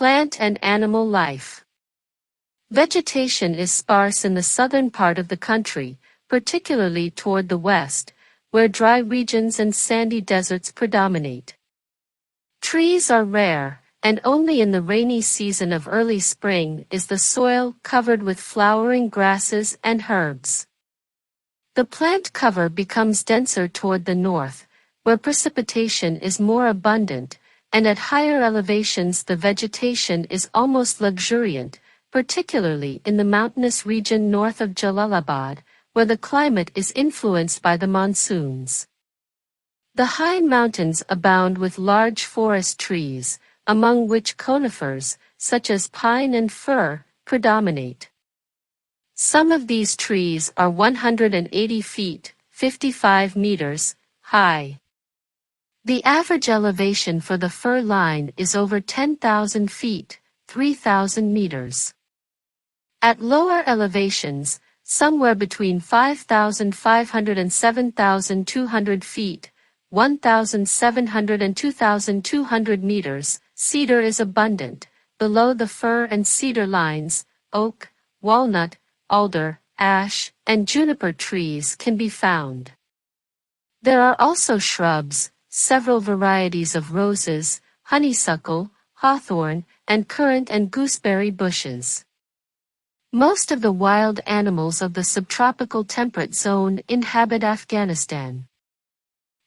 Plant and animal life. Vegetation is sparse in the southern part of the country, particularly toward the west, where dry regions and sandy deserts predominate. Trees are rare, and only in the rainy season of early spring is the soil covered with flowering grasses and herbs. The plant cover becomes denser toward the north, where precipitation is more abundant, and at higher elevations the vegetation is almost luxuriant, particularly in the mountainous region north of Jalalabad, where the climate is influenced by the monsoons. The high mountains abound with large forest trees, among which conifers, such as pine and fir, predominate. Some of these trees are 180 feet, 55 meters, high. The average elevation for the fir line is over 10,000 feet, 3,000 meters. At lower elevations, somewhere between 5,500 and 7,200 feet, 1,700 and 2,200 meters, cedar is abundant. Below the fir and cedar lines, oak, walnut, alder, ash, and juniper trees can be found. There are also shrubs, several varieties of roses, honeysuckle, hawthorn, and currant and gooseberry bushes. Most of the wild animals of the subtropical temperate zone inhabit Afghanistan.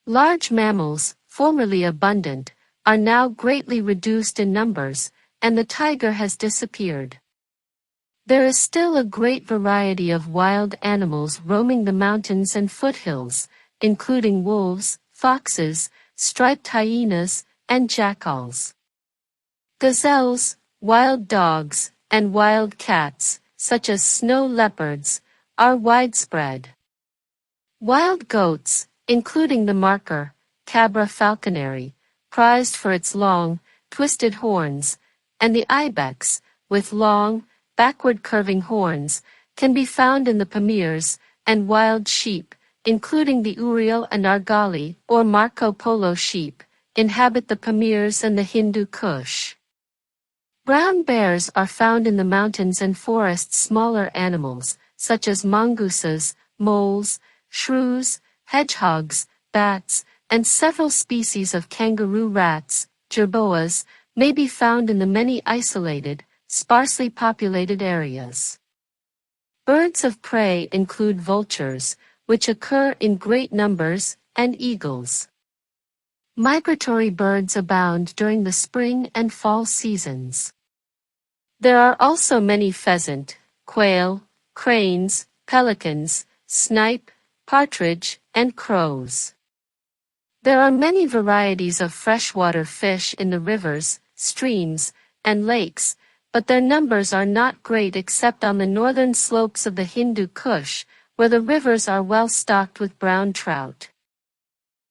Large mammals, formerly abundant, are now greatly reduced in numbers, and the tiger has disappeared. There is still a great variety of wild animals roaming the mountains and foothills, including wolves, foxes, striped hyenas, and jackals. Gazelles, wild dogs, and wild cats, such as snow leopards, are widespread. Wild goats, including the marker, Cabra falconeri, prized for its long, twisted horns, and the ibex, with long, backward-curving horns, can be found in the Pamirs, and wild sheep, including the Urial and Argali or Marco Polo sheep, inhabit the Pamirs and the Hindu Kush. Brown bears are found in the mountains and forests. Smaller animals, such as mongooses, moles, shrews, hedgehogs, bats, and several species of kangaroo rats, jerboas, may be found in the many isolated, sparsely populated areas. Birds of prey include vultures, which occur in great numbers, and eagles. Migratory birds abound during the spring and fall seasons. There are also many pheasant, quail, cranes, pelicans, snipe, partridge, and crows. There are many varieties of freshwater fish in the rivers, streams, and lakes, but their numbers are not great except on the northern slopes of the Hindu Kush, where the rivers are well stocked with brown trout.